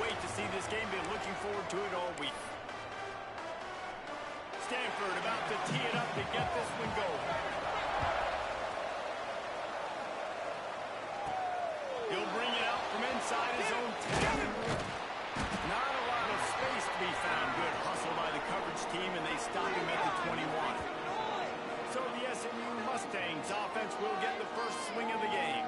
wait to see this game. Been looking forward to it all week. Stanford about to tee it up to get this one going. He'll bring it out from inside his own 10. Not a lot of space to be found. Good hustle by the coverage team, and they stop him at the 21. So the SMU Mustangs offense will get the first swing of the game.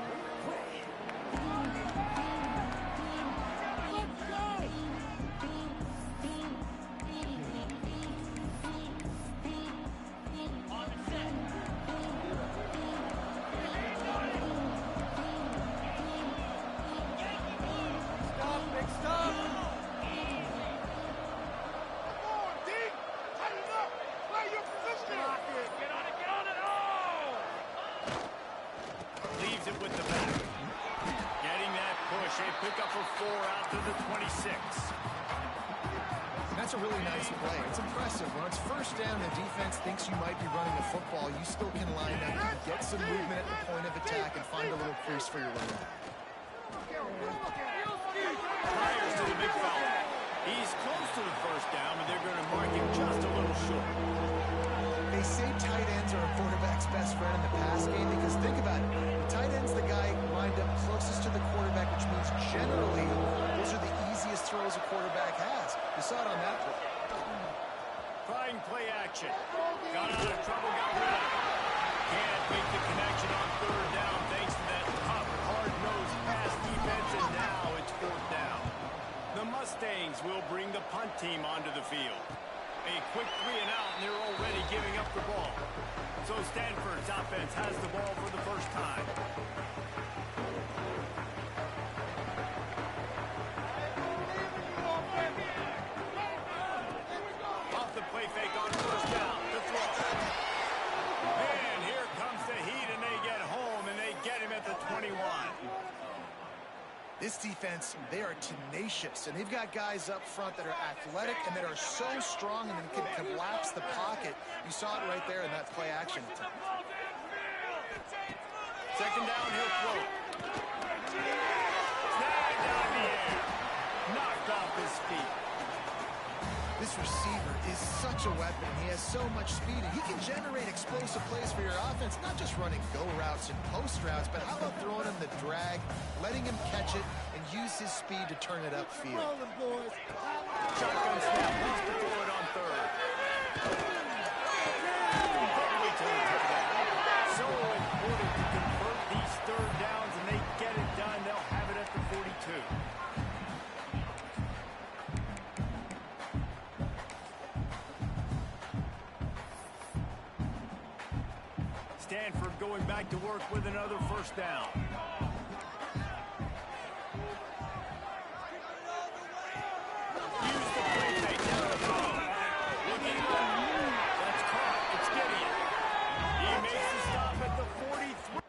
Pick up a 4 out to the 26. That's a really nice play. It's impressive. When it's first down, the defense thinks you might be running the football. You still can line up, get some movement at the point of attack, and find a little crease for your running back. Priors to the big foul. He's close to the first down, but they're going to mark him just a little short. They say tight ends are a quarterback's best friend in the pass game because think about it. The tight end's the guy lined up closest to the quarterback, which means generally those are the easiest throws a quarterback has. You saw it on that play. Trying play action. Got out of trouble, got rid of it. Can't make the connection on third down thanks to that tough, hard-nosed pass defense, and now it's fourth down. The Mustangs will bring the punt team onto the field. A quick 3 and out, and they're already giving up the ball. So Stanford's offense has the ball for the first time. Off the play fake on first down. The throw. And here comes the heat, and they get home, and they get him at the 21. This defense, they are tenacious, and they've got guys up front that are athletic and that are so strong and can collapse the pocket. You saw it right there in that play action attempt. Second down, he'll throw. Snagged out in the air. Knocked off his feet. This receiver is such a weapon. He has so much speed, and he can generate explosive plays for your offense, not just running go routes and post routes, but how about throwing him the drag, letting him catch it, and use his speed to turn it upfield. Shotgun snap, wants to throw it on third. So important to convert these third downs, and they get it done. They'll have it at the 42. Stanford going back to work with another first down. Use the play fake down the field. Looking left. That's caught. It's Gideon. He makes the stop at the 43.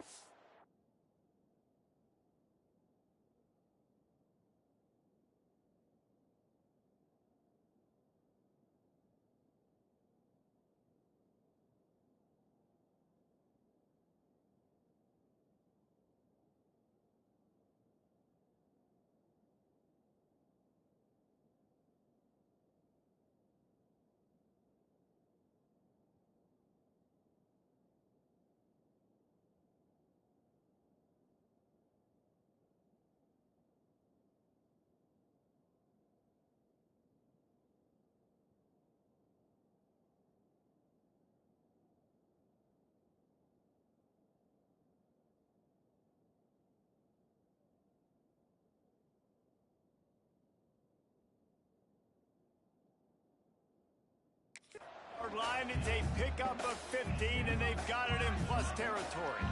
Line, it's a pickup of 15, and they've got it in plus territory.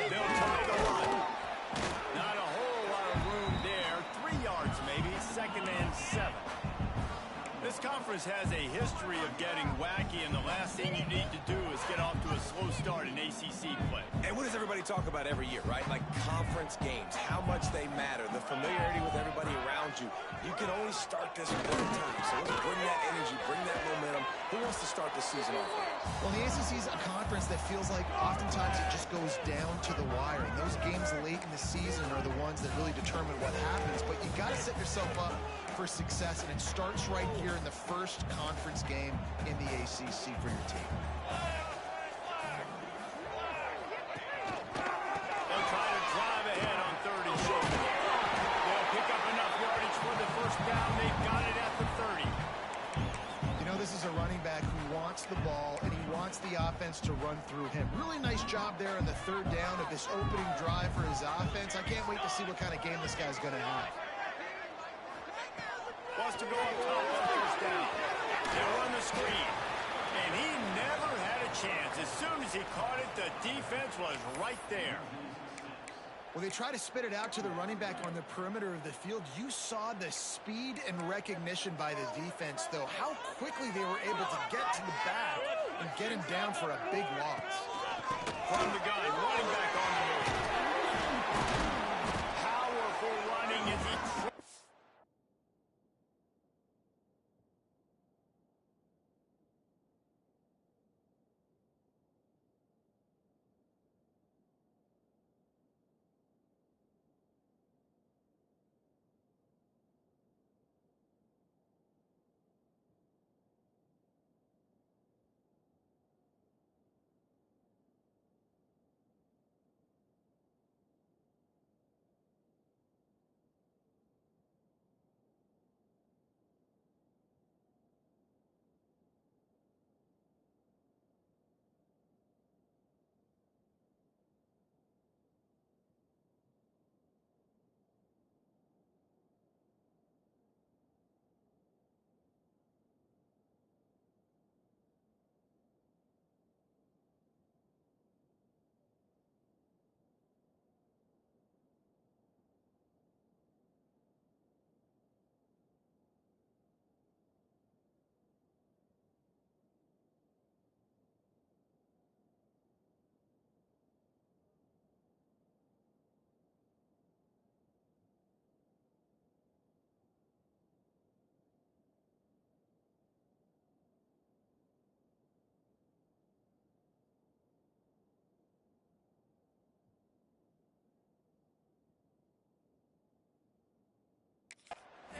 They'll try the run. Not a whole lot of room there. 3 yards maybe, 2nd and 7. This conference has a history of getting wacky, and the last thing you need to do is get off to a slow start in ACC play. And what does everybody talk about every year, right? Like conference games, how much they matter, the familiarity with everybody around you. You can only start this one time, so let's bring that energy, bring that momentum. Who wants to start the season off? Well, the ACC is a conference that feels like oftentimes it just goes down to the wire. And those games late in the season ones that really determine what happens, but you got to set yourself up for success, and it starts right here in the first conference game in the ACC for your team. They'll try to drive ahead on 30 short. They'll pick up enough yardage for the first down. They've got it at the 30. You know, this is a running back who wants the ball, and he wants the offense to run through him. Really nice job there on the third down of this opening drive for his offense. I can't wait to see what kind of game this guy's going to have. Wants to go up top on first down. They'll run the screen. And he never had a chance. As soon as he caught it, the defense was right there. Well, they try to spit it out to the running back on the perimeter of the field. You saw the speed and recognition by the defense, though. How quickly they were able to get to the back and get him down for a big loss. From the gun, running back on the move. Powerful running as he...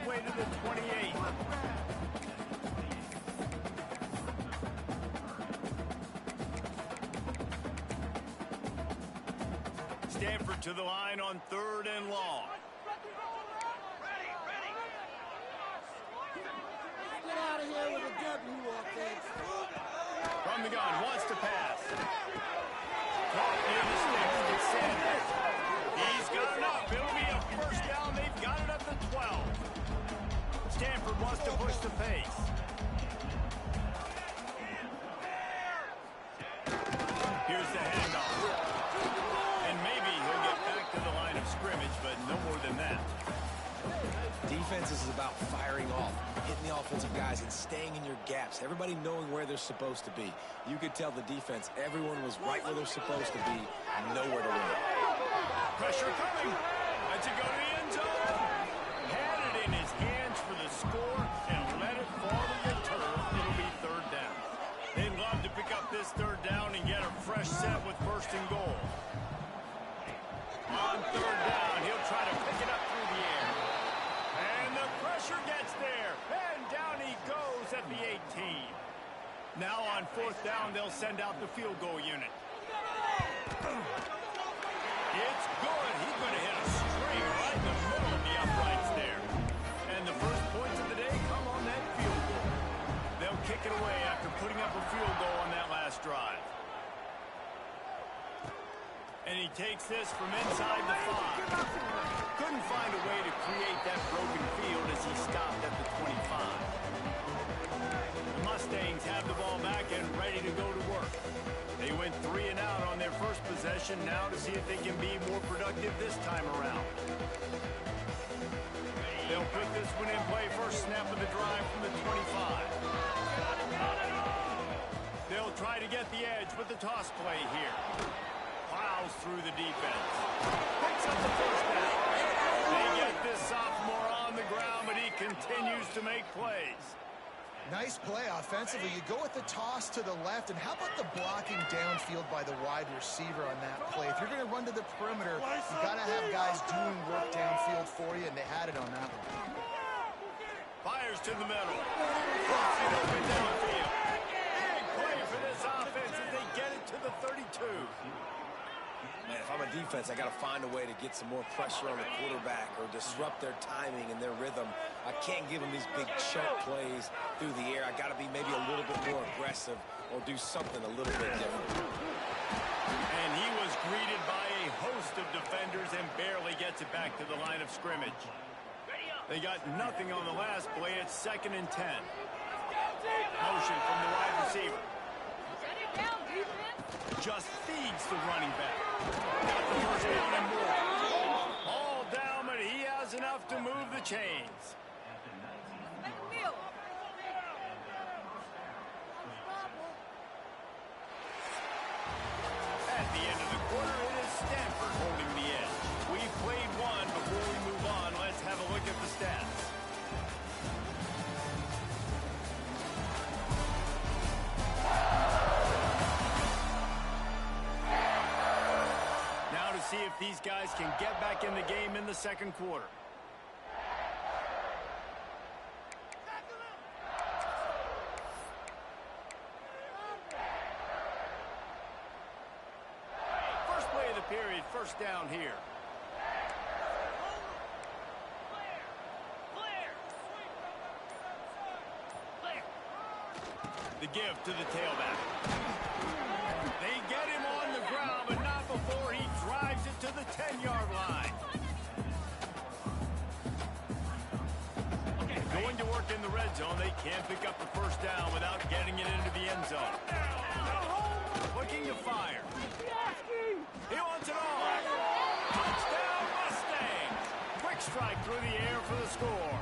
way to the 28. Stanford to the line on 3rd and long. Get out of here with a W, offense. From the gun, wants to pass. Caught near the sticks. It's Sanders. He's got enough. It'll be a first down. They've got it at the 12. Stanford wants to push the pace. Here's the handoff. And maybe he'll get back to the line of scrimmage, but no more than that. Defense is about firing off, hitting the offensive guys and staying in your gaps. Everybody knowing where they're supposed to be. You could tell the defense, everyone was right where they're supposed to be, nowhere to run. Pressure coming. Let's it go to the end zone. Had it in his hands for the score and let it fall to the turf. It'll be 3rd down. They'd love to pick up this 3rd down and get a fresh set with 1st and goal. On 3rd down, he'll try to pick it up through the air. And the pressure gets there. And down he goes at the 18. Now on 4th down, they'll send out the field goal unit. It's good. He's going to hit a string right in the middle of the uprights there. And the first points of the day come on that field goal. They'll kick it away after putting up a field goal on that last drive. And he takes this from inside the 5. Couldn't find a way to create that broken field as he stopped at the 25. The Mustangs have the ball back and ready to go to work. They went 3 and out on their first possession, now to see if they can be more productive this time around. They'll put this one in play, first snap of the drive from the 25. They'll try to get the edge with the toss play here. Plows through the defense. Picks up the first down. They get this sophomore on the ground, but he continues to make plays. Nice play offensively. You go with the toss to the left, and how about the blocking downfield by the wide receiver on that play? If you're going to run to the perimeter, you got to have guys just doing work downfield for you, and they had it on that one. Fires to the middle. Puts it open downfield. Big play for this offense as they get it to the 32. Man, if I'm a defense, I got to find a way to get some more pressure on the quarterback or disrupt their timing and their rhythm. I can't give them these big chunk plays through the air. I got to be maybe a little bit more aggressive or do something a little bit different. And he was greeted by a host of defenders and barely gets it back to the line of scrimmage. They got nothing on the last play. It's 2nd and 10. Motion from the wide receiver. Just feeds the running back. Got the first down and more. All down, but he has enough to move the chains. At the end of the quarter, it is Stanford holding the edge. We've played one. Before we move on, let's have a look at the stats. Now to see if these guys can get back in the game in the second quarter. First play of the period, first down here. The give to the tailback. They get him on the ground, but not before he drives it to the 10-yard line. Going to work in the red zone. They can't pick up the first down without getting it into the end zone. Looking to fire. He wants it all. Touchdown, Mustangs. Quick strike through the air for the score.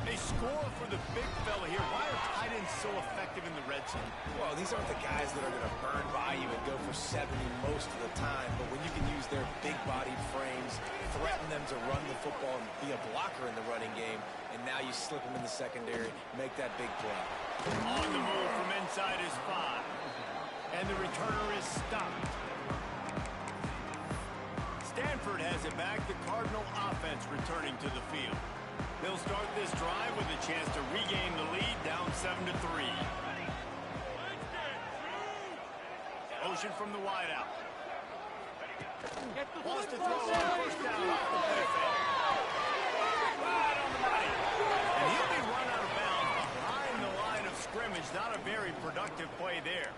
They score for the big fella here. Why are tight ends so effective in the red zone? Well, these aren't the guys that are going to burn by you and go for 70 most of the time, but when you can use their big-bodied frames, threaten them to run the football and be a blocker in the running game, and now you slip them in the secondary, make that big play. On the move from inside his 5, and the returner is stopped. Stanford has it back. The Cardinal offense returning to the field. They'll start this drive with a chance to regain the lead, down 7-3. Motion from the wideout. Wants to throw on first down off the play fake. Right on the money. And he'll be run out of bounds behind the line of scrimmage. Not a very productive play there.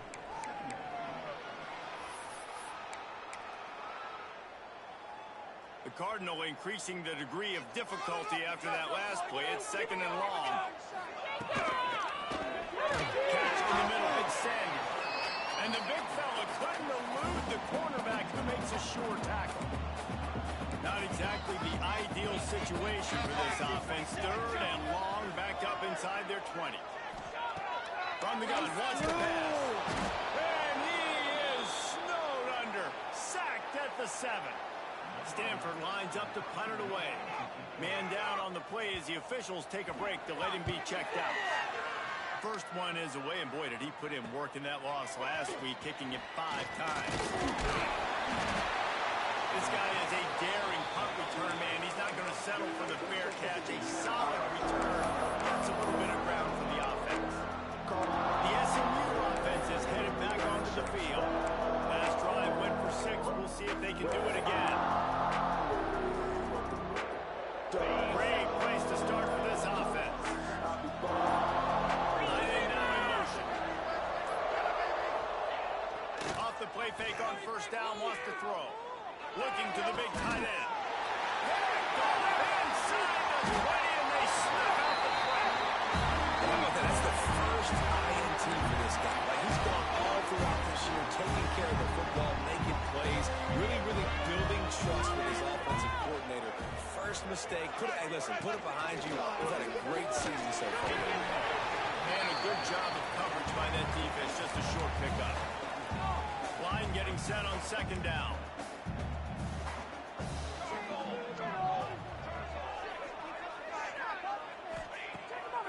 The Cardinal increasing the degree of difficulty after that last play. It's 2nd and long. Catch in the middle, it's Sandy. And the big fella couldn't elude the cornerback who makes a sure tackle. Not exactly the ideal situation for this offense. 3rd and long, back up inside their 20. From the gun, wants to pass. And he is snowed under. Sacked at the 7. Stanford lines up to punt it away. Man down on the play as the officials take a break to let him be checked out. First one is away, and boy, did he put in work in that loss last week, kicking it 5 times. This guy is a daring punt return man. He's not going to settle for the fair catch. A solid return. That's a little bit of ground for the offense. The SMU offense is headed back onto the field. Last drive went for 6. We'll see if they can do it again. Great place to start for this offense. Lining now in motion. Off the play fake on first down, wants to throw. Looking to the big tight end. Inside the 20, and they snap out the play. How about that? That's the first INT for this guy. Like, he's gone all throughout this year, taking care of the football, making plays, really building trust with his offensive coordinator. First mistake, hey, listen, put it behind you. He's had a great season so far. And a good job of coverage by that defense, just a short pickup. Line getting set on 2nd down.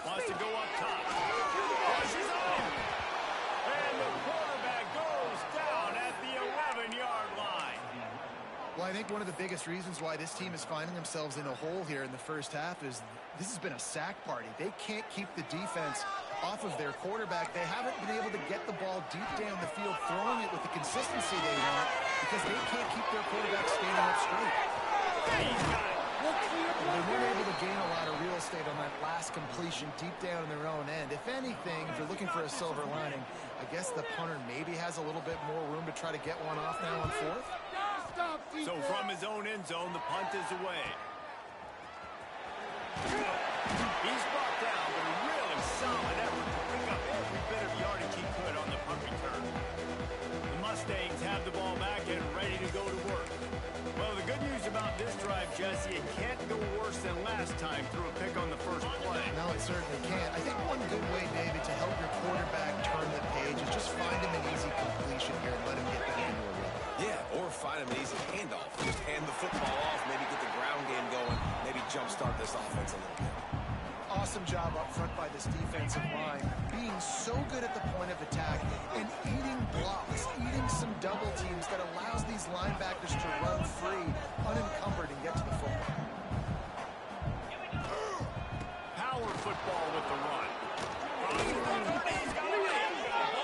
Wants to go up top. Rushes on. And the quarterback goes down at the 11-yard line. Well, I think think one of the biggest reasons why this team is finding themselves in a hole here in the first half is this has been a sack party. They can't keep the defense off of their quarterback. They haven't been able to get the ball deep down the field, throwing it with the consistency they want because they can't keep their quarterback standing up straight. They weren't able to gain a lot of real estate on that last completion deep down in their own end. If anything, if you're looking for a silver lining, I guess the punter maybe has a little bit more room to try to get one off now on fourth. So from his own end zone, the punt is away. He's brought down, but a really solid effort to pick up every bit of yardage he could on the punt return. The Mustangs have the ball back and ready to go to work. Well, the good news about this drive, Jesse, it can't go worse than last time through a pick on the first play. No, it certainly can't. I think one good way, David, to help your quarterback turn the page is just find him an easy completion here and let him get back into a rhythm. Yeah, or find him an easy handoff. Just hand the football off, maybe get the ground game going, maybe jumpstart this offense a little bit. Awesome job up front by this defensive line, being so good at the point of attack and eating blocks, eating some double teams that allows these linebackers to run free, unencumbered, and get to the football. Power football with the run.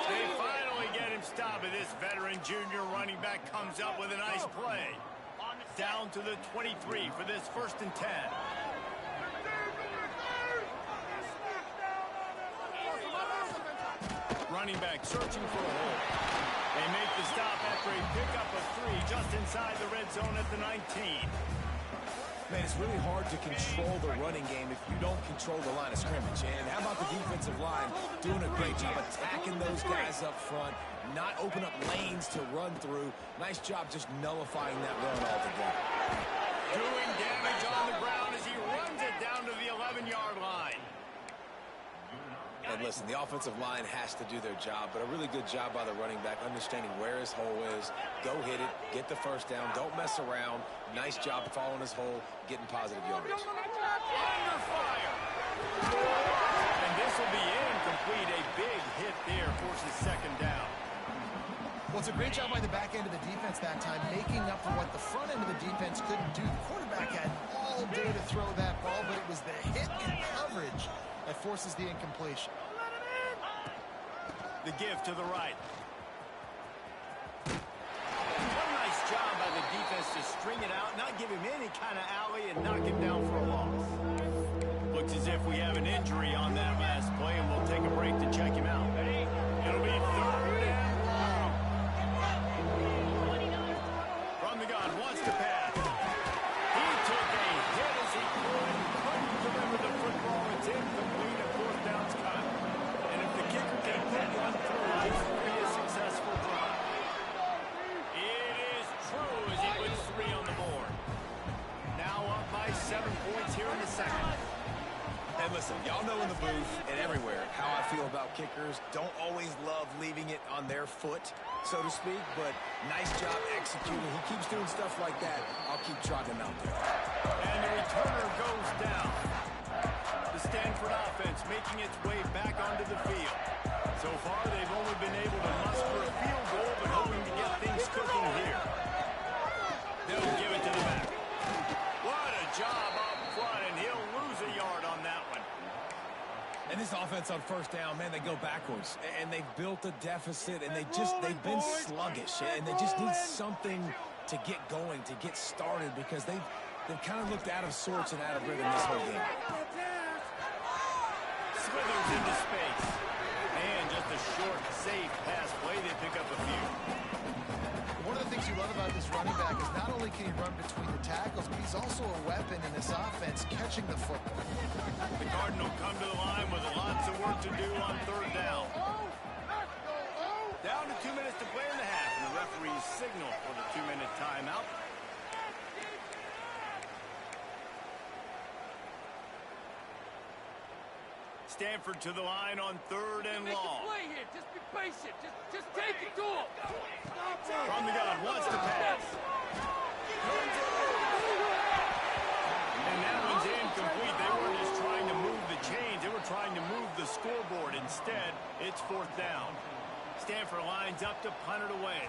They finally get him stopped, and this veteran junior running back comes up with a nice play. Down to the 23 for this 1st and 10. Running back searching for a hole. They make the stop after a pickup of 3 just inside the red zone at the 19. Man, it's really hard to control the running game if you don't control the line of scrimmage. And how about the defensive line doing a great job attacking those guys up front, not open up lanes to run through. Nice job just nullifying that run altogether. Doing damage on the ground as he runs it down to the 11-yard line. And listen, the offensive line has to do their job, but a really good job by the running back, understanding where his hole is. Go hit it, get the first down, don't mess around. Nice job following his hole, getting positive yardage. Under fire. And this will be incomplete. A big hit there forces 2nd down. Well, it's a great job by the back end of the defense that time, making up for what the front end of the defense couldn't do. The quarterback had all day to throw that ball, but it was the hit and coverage that forces the incompletion. The give to the right. What a nice job by the defense to string it out, not give him any kind of alley, and knock him down for a loss. Looks as if we have an injury on that last play, and we'll take a break to check him out. It'll be 3rd and long. From the gun, wants to pass. He took a hit as he couldn't deliver the football. It's incomplete, a 4th down's cut. And if the kicker can put one through, this will be a successful drive. It is true as he puts 3 on the board. Now up by 7 points here in the 2nd. And listen, y'all know in the booth and everywhere how I feel about kickers. Don't always love leaving it on their foot, so to speak, but nice job executing. He keeps doing stuff like that. I'll keep trotting him out there. And the returner goes down. The Stanford offense making its way back onto the field. So far, they've only been able to muster a field goal, but hoping to get things cooking here. They'll give it to the back. What a job up front, and he'll lose a yard on that one. And this offense on 1st down, man, they go backwards. And they've built a deficit, and they've been sluggish. And they just need something to get going, to get started, because they've kind of looked out of sorts and out of rhythm this whole game. Slithers into space. And just a short, safe pass play. They pick up a few. One of the things you love about this running back is not only can he run between the tackles, but he's also a weapon in this offense, catching the football. The Cardinal come to the line with lots of work to do on 3rd down. Down to 2 minutes to play in the half, and the referees signal for the 2-minute timeout. Stanford to the line on 3rd and long. Play here. Just be patient. Just take it to him. From the gun, wants to pass. And that one's incomplete. They weren't just trying to move the chains. They were trying to move the scoreboard. Instead, it's 4th down. Stanford lines up to punt it away.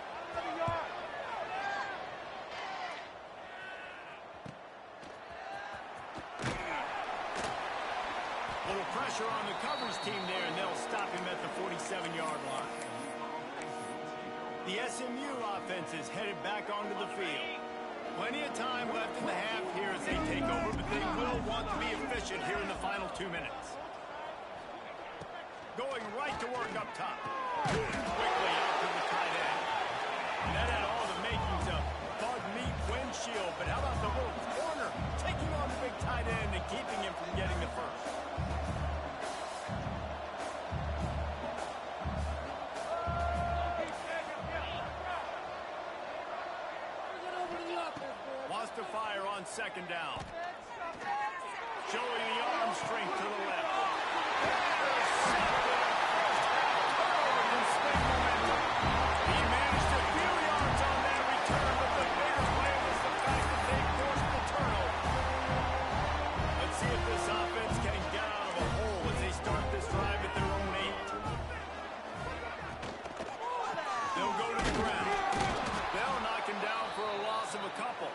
pressure on the coverage team there, and they'll stop him at the 47-yard line. The SMU offense is headed back onto the field. Plenty of time left in the half here as they take over, but they will want to be efficient here in the final 2 minutes. Going right to work up top. Quickly out to the tight end. And that had all the makings of bug meat windshield, but how about the little corner taking on the big tight end and keeping him from getting the first? Wants to fire on second down. Showing the arm strength to the left. He managed a few yards on that return, but the bigger play was the fact that they forced the turnover. Let's see if this offense can get out of a hole as they start this drive at their own 8. They'll go to the ground. They'll knock him down for a loss of a couple.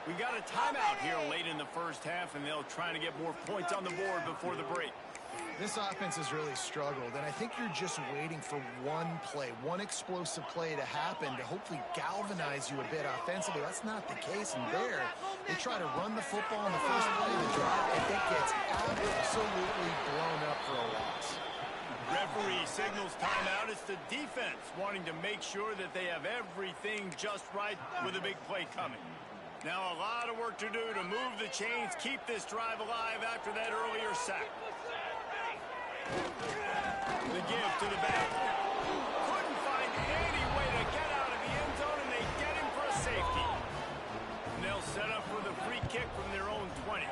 We got a timeout here late in the first half, and they'll try to get more points on the board before the break. This offense has really struggled, and I think you're just waiting for one play, one explosive play to happen to hopefully galvanize you a bit offensively. That's not the case, and there, they try to run the football in the first play of the drive, and it gets absolutely blown up for a loss. Referee signals timeout. It's the defense wanting to make sure that they have everything just right with a big play coming. Now a lot of work to do to move the chains, keep this drive alive after that earlier sack. The give to the back. Couldn't find any way to get out of the end zone, and they get him for a safety. And they'll set up for the free kick from their own 20.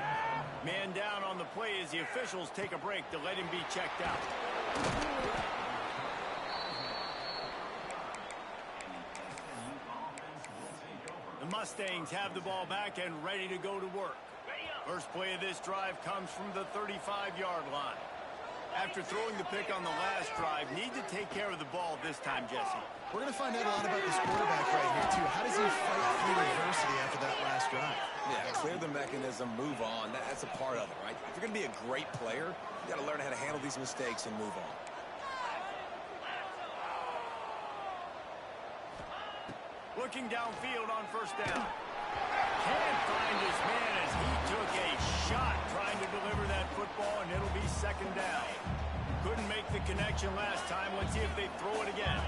Man down on the play as the officials take a break to let him be checked out. The Mustangs have the ball back and ready to go to work. First play of this drive comes from the 35-yard line. After throwing the pick on the last drive, need to take care of the ball this time, Jesse. We're going to find out a lot about this quarterback right here, too. How does he fight through adversity after that last drive? Yeah, clear the mechanism, move on. That's a part of it, right? If you're going to be a great player, you got to learn how to handle these mistakes and move on. Looking downfield on first down. Can't find his man as he took a shot trying to deliver that football, and it'll be second down. Couldn't make the connection last time. Let's see if they throw it again.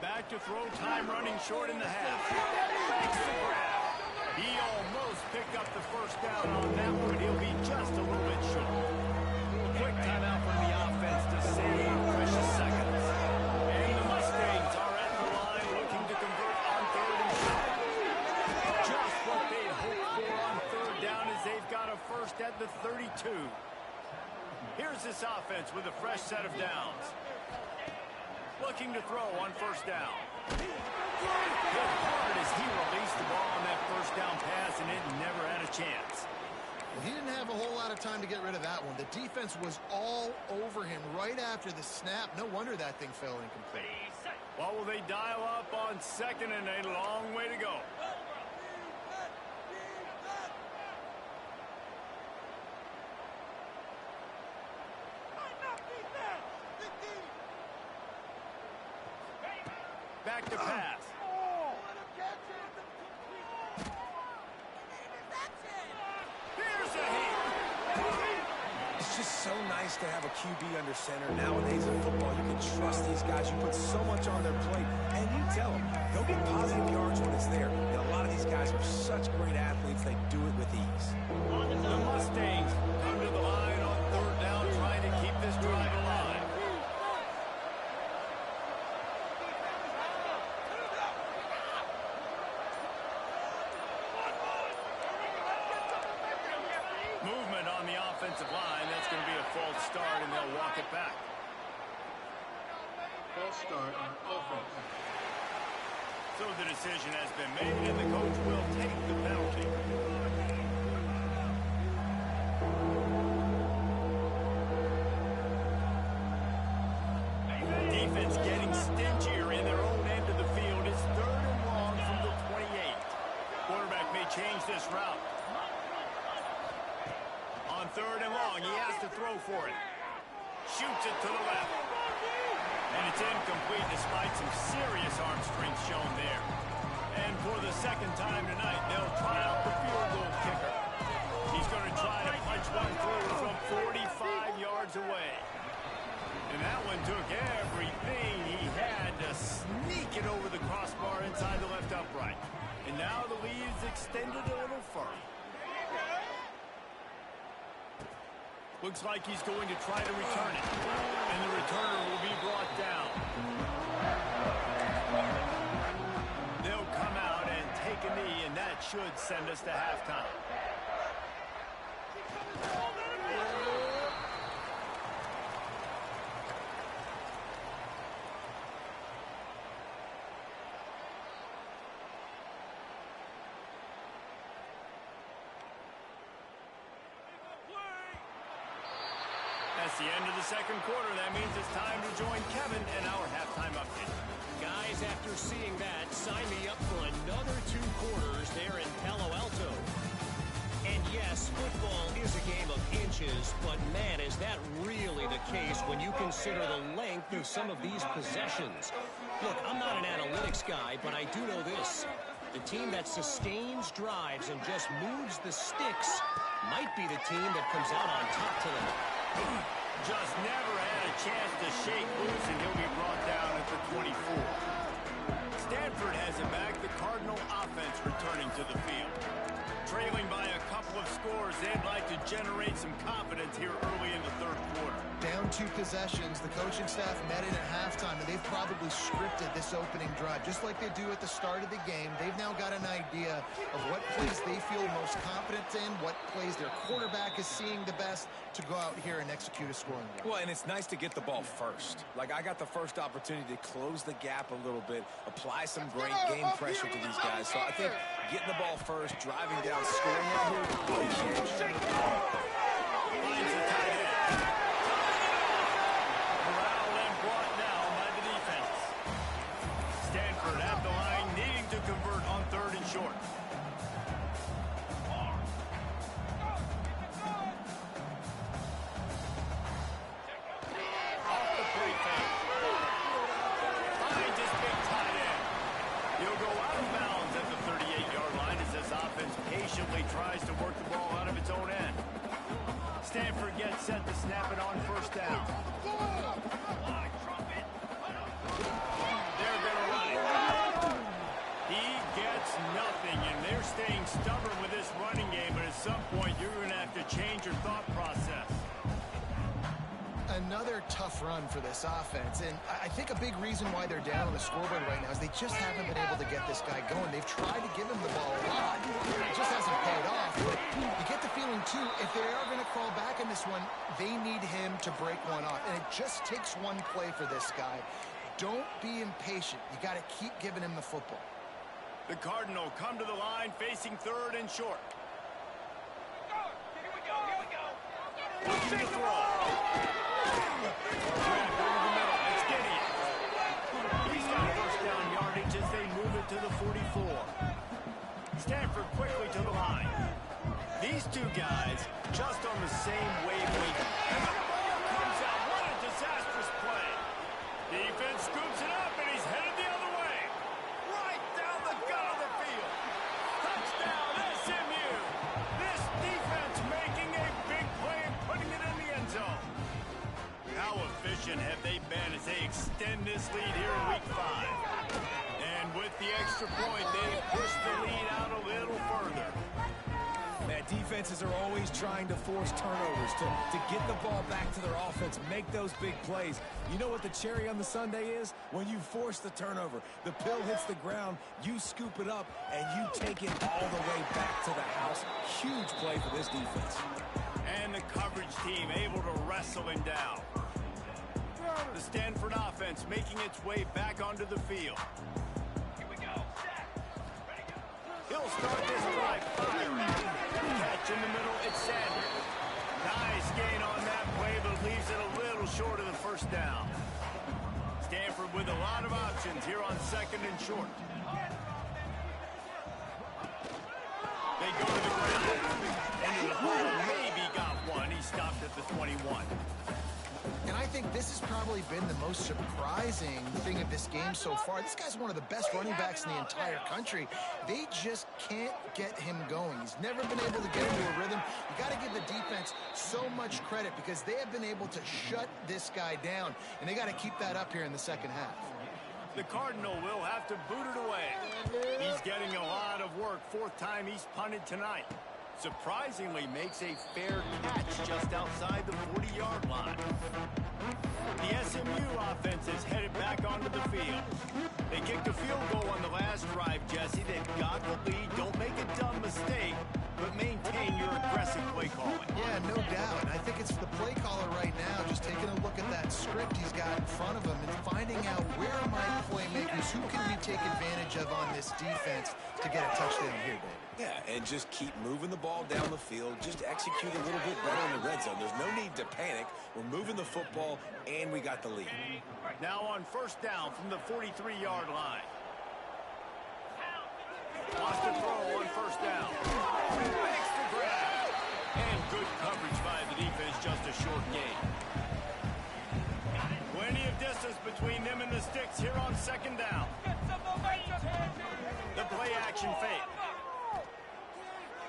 Back to throw, time running short in the half. Thanks to grab. He almost picked up the first down on that one, but he'll be just a little bit short. Quick timeout from the offense to save precious seconds. And the Mustangs are at the line looking to convert on third and short. Just what they'd hoped for on third down as they've got a first at the 32. Here's this offense with a fresh set of downs. Looking to throw on first down. Hit hard as he released the ball on that first down pass, and it never had a chance. Well, he didn't have a whole lot of time to get rid of that one. The defense was all over him right after the snap. No wonder that thing fell incomplete. Well, will they dial up on second, and a long way to go. Back to pass. Here's a hit. It's just so nice to have a QB under center. Nowadays in football, you can trust these guys. You put so much on their plate, and you tell them they'll get positive yards when it's there. And a lot of these guys are such great athletes, they do it with ease. The Mustangs come to the line on third down, trying to keep this drive alive. Movement on the offensive line. That's going to be a false start, and they'll walk it back. False start on offense. So the decision has been made, and the coach will take the penalty. Defense getting stingier in their own end of the field. It's third and long from the 28. Quarterback may change this route. third and long. He has to throw for it. Shoots it to the left. And it's incomplete despite some serious arm strength shown there. And for the second time tonight, they'll try out the field goal kicker. He's going to try to punch one through from 45 yards away. And that one took everything he had to sneak it over the crossbar inside the left upright. And now the lead is extended a little further. Looks like he's going to try to return it. And the returner will be brought down. They'll come out and take a knee, and that should send us to halftime. That's the end of the second quarter. That means it's time to join Kevin in our halftime update. Guys, after seeing that, sign me up for another 2 quarters there in Palo Alto. And yes, football is a game of inches, but man, is that really the case when you consider the length of some of these possessions. Look, I'm not an analytics guy, but I do know this. The team that sustains drives and just moves the sticks might be the team that comes out on top tonight. Just never had a chance to shake loose, and he'll be brought down at the 24. Stanford has it back. The Cardinal offense returning to the field. Trailing by a couple of scores, they'd like to generate some confidence here early in the third quarter. Down 2 possessions, the coaching staff met in at halftime, and they've probably scripted this opening drive. Just like they do at the start of the game, they've now got an idea of what plays they feel most confident in, what plays their quarterback is seeing the best to go out here and execute a scoring drive. Well, and it's nice to get the ball first. Like, I got the first opportunity to close the gap a little bit, apply some great game pressure to these guys. So I think getting the ball first, driving down, scoring right here, really huge. Finds the tight end. Corralled and brought down by the defense. Stanford at the line, needing to convert on third and short. Off the play fake. Finds his big tight end. He'll go out of bounds at the 38-yard line as this offense patiently tries to work the ball out of its own end. Stanford gets set to snap it on first down. They're going to run it. He gets nothing, and they're staying stubborn with this running game, but at some point you're going to have to change your thought process. Another tough run for this offense, and I think a big reason why they're down on the scoreboard right now is they just haven't been able to get this guy going. They've tried to give him the ball a lot. It just hasn't paid off, but you get the feeling, too, if they are going to crawl back in this one, they need him to break one off, and it just takes one play for this guy. Don't be impatient. You got to keep giving him the football. The Cardinal come to the line facing third and short. Looking to throw. Draft over the middle. It's Gideon. He's got first down yardage as they move it to the 44. Stanford quickly to the line. These two guys just on the same wavelength. And the ball comes out. What a disastrous play. Defense scoops it up, and he's headed the other way. Right down the gut of the field. Touchdown, SMU. This defense making a big play and putting it in the end zone. How efficient have they been as they extend this lead here in Week 5? And with the extra point, they push the lead out a little further. Man, defenses are always trying to force turnovers to get the ball back to their offense, make those big plays. You know what the cherry on the sundae is? When you force the turnover, the pill hits the ground, you scoop it up, and you take it all the way back to the house. Huge play for this defense. And the coverage team able to wrestle him down. The Stanford offense making its way back onto the field. Here we go. He'll start this drive firing. Catch in the middle, it's Sanders. Nice gain on that play, but leaves it a little short of the first down. Stanford with a lot of options here on second and short. They go to the ground. Into the hole, maybe got one. at the 21. And I think this has probably been the most surprising thing of this game so far. This guy's one of the best running backs in the entire country. They just can't get him going. He's never been able to get into a rhythm. You got to give the defense so much credit because they have been able to shut this guy down, and they got to keep that up here in the second half. The Cardinal will have to boot it away. He's getting a lot of work. Fourth time he's punted tonight. Surprisingly makes a fair catch just outside the 40-yard line. The SMU offense is headed back onto the field. They kicked a field goal on the last drive, Jesse. They've got the lead. Don't make a dumb mistake, but maintain your aggressive play calling. Yeah, no doubt. And I think it's the play caller right now just taking a look at that script he's got in front of him and finding out where are my playmakers, who can we take advantage of on this defense to get a touchdown here, David. Yeah, and just keep moving the ball down the field. Just execute a little bit better in the red zone. There's no need to panic. We're moving the football, and we got the lead. Now on first down from the 43-yard line. Lost a throw on first down. Makes the grab. And good coverage by the defense, just a short gain. Plenty of distance between them and the sticks here on second down. The play action fake.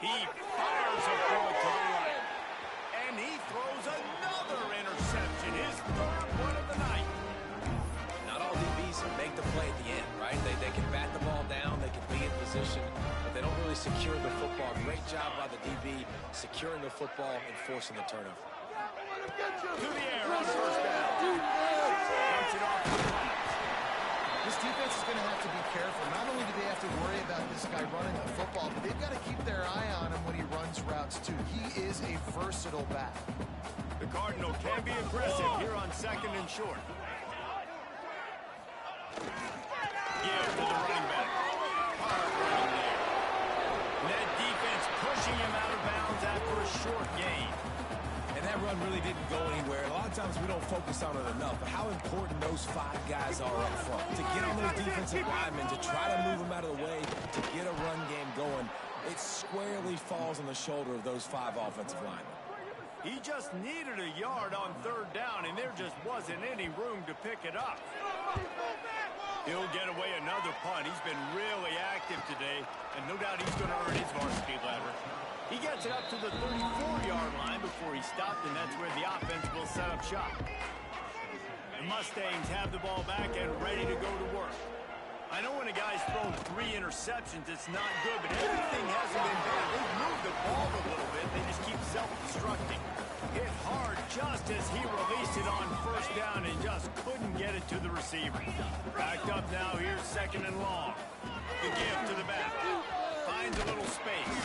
He fires a bullet to the right. And he throws another interception. His third one of the night. Not all DBs make the play at the end, right? They can bat the ball down, they can be in position, but they don't really secure the football. Great job by the DB securing the football and forcing the turnover. To the air on first down. Dumps it off to the right. This defense is going to have to be careful. Not only do they have to worry about this guy running the football, but they've got to keep their eye on him when he runs routes, too. He is a versatile back. The Cardinal can be aggressive here on second and short. Give to the running back. Hard running there. And that defense pushing him out of bounds after a short gain. And that run really didn't go anywhere. A lot of times we don't focus on it enough, but how important those 5 guys are up front. To get on those defensive linemen, to try to move them out of the way, to get a run game going, it squarely falls on the shoulder of those 5 offensive linemen. He just needed a yard on third down, and there just wasn't any room to pick it up. He'll get away another punt. He's been really active today, and no doubt he's going to earn his varsity ladder. He gets it up to the 34-yard line before he stopped, and that's where the offense will set up shop. The Mustangs have the ball back and ready to go to work. I know when a guy's thrown 3 interceptions, it's not good, but everything hasn't been bad. They've moved the ball a little bit. They just keep self-destructing. Hit hard just as he released it on first down and just couldn't get it to the receiver. Backed up now, here's second and long. The give to the back. Finds a little space.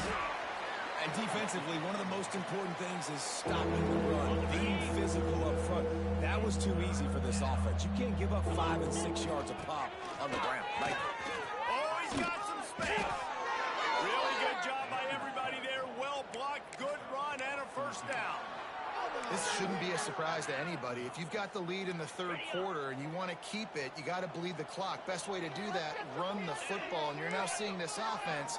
And defensively, one of the most important things is stopping the run, being physical up front. That was too easy for this offense. You can't give up 5 and 6 yards a pop on the ground. Oh, he's got some space. Really good job by everybody there. Well blocked, good run, and a first down. This shouldn't be a surprise to anybody. If you've got the lead in the third quarter and you want to keep it, you got to bleed the clock. Best way to do that, run the football. And you're now seeing this offense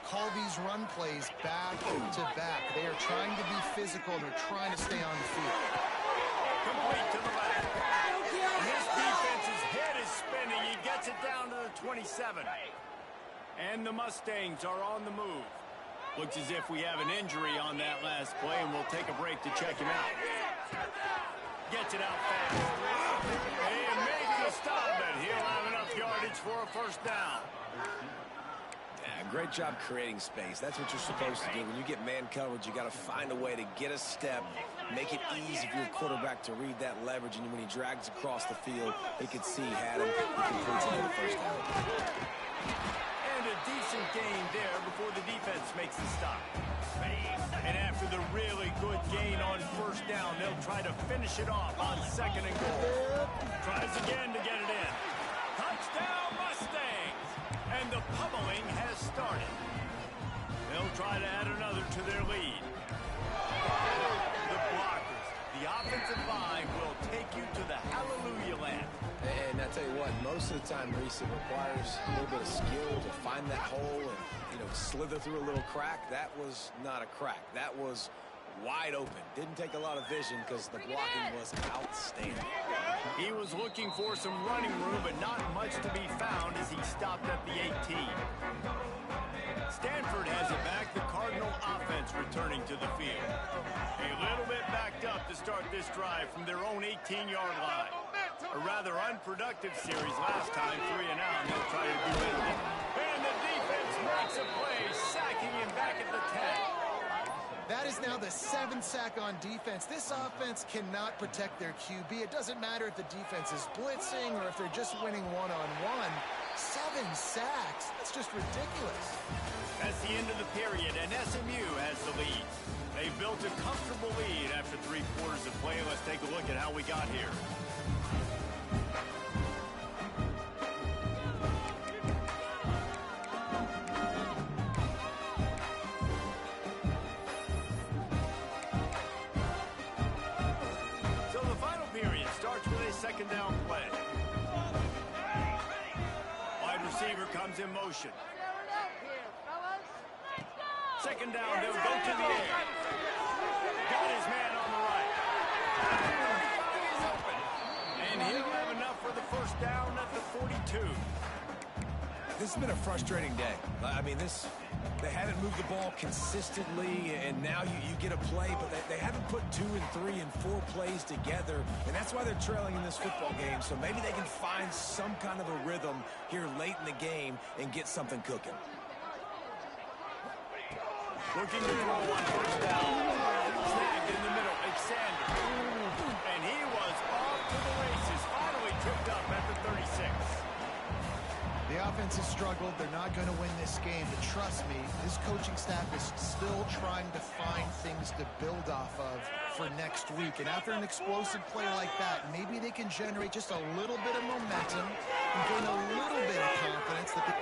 call these run plays back to back. They are trying to be physical. They're trying to stay on the field. Complete to the left. His defense's head is spinning. He gets it down to the 27. And the Mustangs are on the move. Looks as if we have an injury on that last play, and we'll take a break to check him out. Gets it out fast. And makes the stop, but he'll have enough yardage for a first down. Yeah, great job creating space. That's what you're supposed to do. When you get man coverage, you got to find a way to get a step, make it easy for your quarterback to read that leverage, and when he drags across the field, he could see he had him. He completes it for the first down. A decent gain there before the defense makes the stop. And after the really good gain on first down, they'll try to finish it off on second and goal. Tries again to get it in. Touchdown Mustangs! And the pummeling has started. They'll try to add another to their lead. The blockers, the offensive line will take you to the hallelujah land. And I tell you what, most of the time, Reese, it requires a little bit of skill to find that hole and, slither through a little crack. That was not a crack. That was wide open. Didn't take a lot of vision because the blocking was outstanding. He was looking for some running room, but not much to be found as he stopped at the 18. Stanford has it back. The Cardinal offense returning to the field. A little bit backed up to start this drive from their own 18-yard line. A rather unproductive series last time, 3 and out, and they'll try to do it again. And the defense makes a play, sacking him back at the 10. That is now the 7th sack on defense. This offense cannot protect their QB. It doesn't matter if the defense is blitzing or if they're just winning one-on-one. 7 sacks. That's just ridiculous. That's the end of the period, and SMU has the lead. They've built a comfortable lead after 3 quarters of play. Let's take a look at how we got here. So the final period starts with a second down play. Wide receiver comes in motion. Second down, they'll go to the air. Got his man on the right. He's open. And he'll have enough for the first down at the 42. This has been a frustrating day. I mean, they haven't moved the ball consistently, and now you get a play, but they haven't put 2 and 3 and 4 plays together, and that's why they're trailing in this football game. So maybe they can find some kind of a rhythm here late in the game and get something cooking. Looking to throw on first down. Snagged in the middle, Alexander. And he was off to the races. Finally tripped up at the 36. The offense has struggled. They're not going to win this game, but trust me, this coaching staff is still trying to find things to build off of for next week. And after an explosive play like that, maybe they can generate just a little bit of momentum and gain a little bit of confidence that they...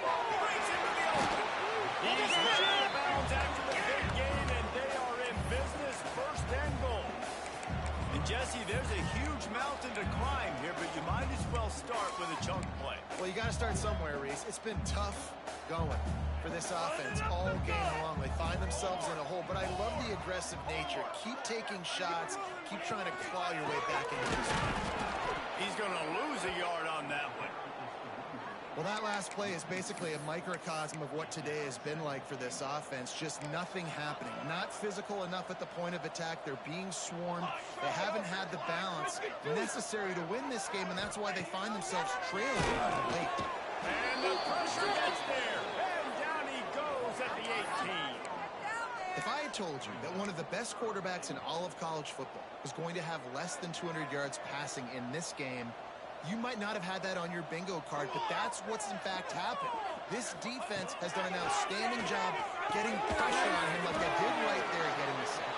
He's hit out of bounds after the big gain, and they are in business, first and goal. And Jesse, there's a huge mountain to climb here, but you might as well start with a chunk play. Well, you got to start somewhere, Reese. It's been tough going for this offense all game long. They find themselves in a hole, but I love the aggressive nature. Keep taking shots. Keep trying to claw your way back into this game. He's going to lose a yard on that one. Well, that last play is basically a microcosm of what today has been like for this offense. Just nothing happening. Not physical enough at the point of attack. They're being swarmed. They haven't had the balance necessary to win this game, and that's why they find themselves trailing late. And the pressure gets there. And down he goes at the 18. If I had told you that one of the best quarterbacks in all of college football was going to have less than 200 yards passing in this game, you might not have had that on your bingo card, but that's what's in fact happened. This defense has done an outstanding job getting pressure on him like they did right there getting the sack.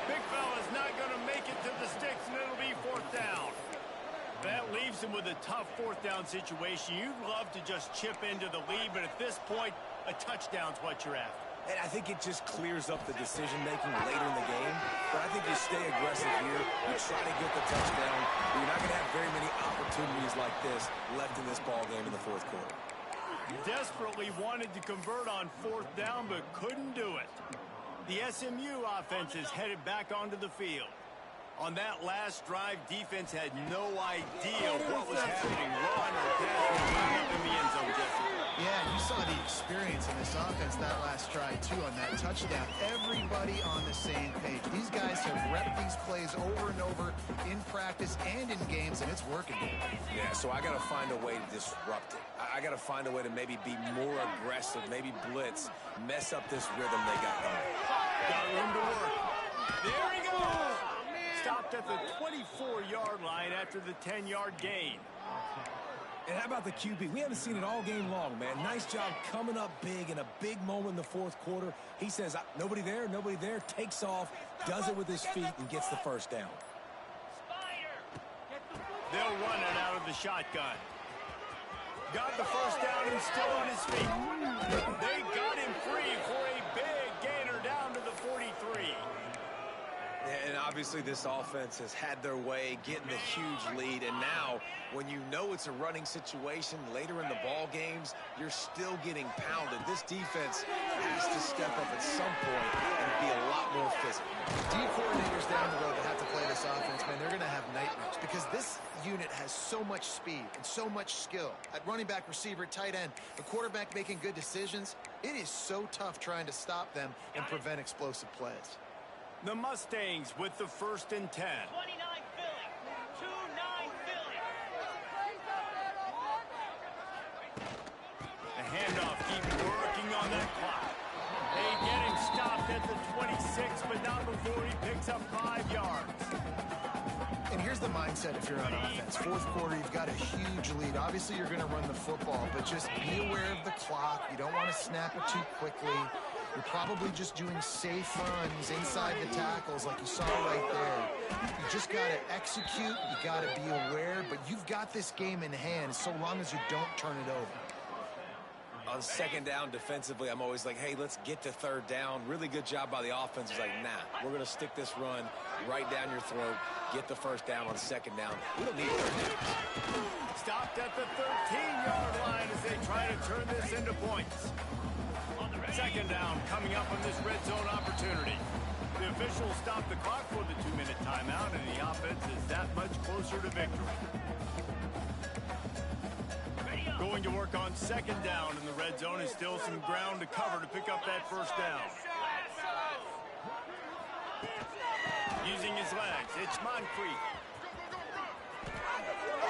Big fella's not going to make it to the sticks, and it'll be 4th down. That leaves him with a tough 4th down situation. You'd love to just chip into the lead, but at this point, a touchdown's what you're after. And I think it just clears up the decision-making later in the game. But I think you stay aggressive here. You try to get the touchdown. But you're not going to have very many opportunities like this left in this ball game in the 4th quarter. Desperately wanted to convert on 4th down, but couldn't do it. The SMU offense is headed back onto the field. On that last drive, defense had no idea what was happening. Run or pass up in the end zone, Jesse. Yeah, you saw the experience in this offense that last drive, too, on that touchdown. Everybody on the same page. These guys have repped these plays over and over in practice and in games, and it's working. Yeah, so I got to find a way to disrupt it. I got to find a way to maybe be more aggressive, maybe blitz, mess up this rhythm they got going. Got room to work. There he goes. Stopped at the 24-yard line after the 10-yard gain. And how about the QB? We haven't seen it all game long, man. Nice job coming up big in a big moment in the 4th quarter. He says, nobody there, takes off, does it with his feet, and gets the first down. They'll run it out of the shotgun. Got the first down and still on his feet. They got him free for a big gainer down to the 43. And Obviously, this offense has had their way, getting the huge lead, and now when you know it's a running situation later in the ball games, you're still getting pounded. This defense has to step up at some point and be a lot more physical. D coordinators down the road that have to play this offense, man, they're going to have nightmares because this unit has so much speed and so much skill. At running back, receiver, tight end, the quarterback making good decisions, it is so tough trying to stop them and prevent explosive plays. The Mustangs with the 1st and 10. 29 Philly. 2-9 Philly. The handoff keeps working on that clock. They get him stopped at the 26, but not before he picks up 5 yards. And here's the mindset if you're on offense. 4th quarter, you've got a huge lead. Obviously, you're going to run the football, but just be aware of the clock. You don't want to snap it too quickly. You're probably just doing safe runs inside the tackles like you saw right there. You just got to execute. You got to be aware, but you've got this game in hand so long as you don't turn it over. On 2nd down defensively, I'm always like, hey, let's get to 3rd down. Really good job by the offense. It's like, nah, we're going to stick this run right down your throat. Get the 1st down on 2nd down. We don't need 3rd downs. Stopped at the 13-yard line as they try to turn this into points. 2nd down coming up on this red zone opportunity. The officials stop the clock for the 2-minute timeout, and the offense is that much closer to victory. Going to work on 2nd down in the red zone is still some ground to cover to pick up that 1st down. Using his legs, it's Moncrief.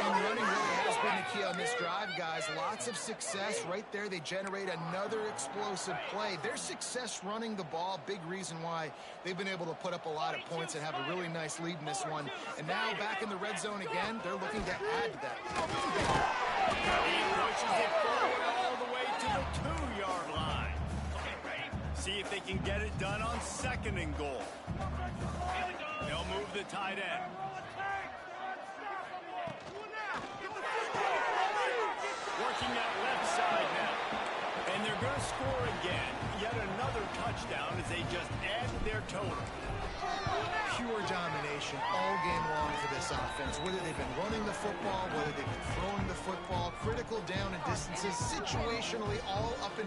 And running really has been the key on this drive, guys. Lots of success right there. They generate another explosive play. Their success running the ball, big reason why they've been able to put up a lot of points and have a really nice lead in this one. And now back in the red zone again, they're looking to add to that. He pushes it forward all the way to the 2-yard line. See if they can get it done on 2nd and goal. They'll move the tight end. Working that left side now. And they're going to score again. Yet another touchdown as they just add to their total. Pure domination all game long for this offense. Whether they've been running the football, whether they've been throwing the football, critical down and distances, situationally all up and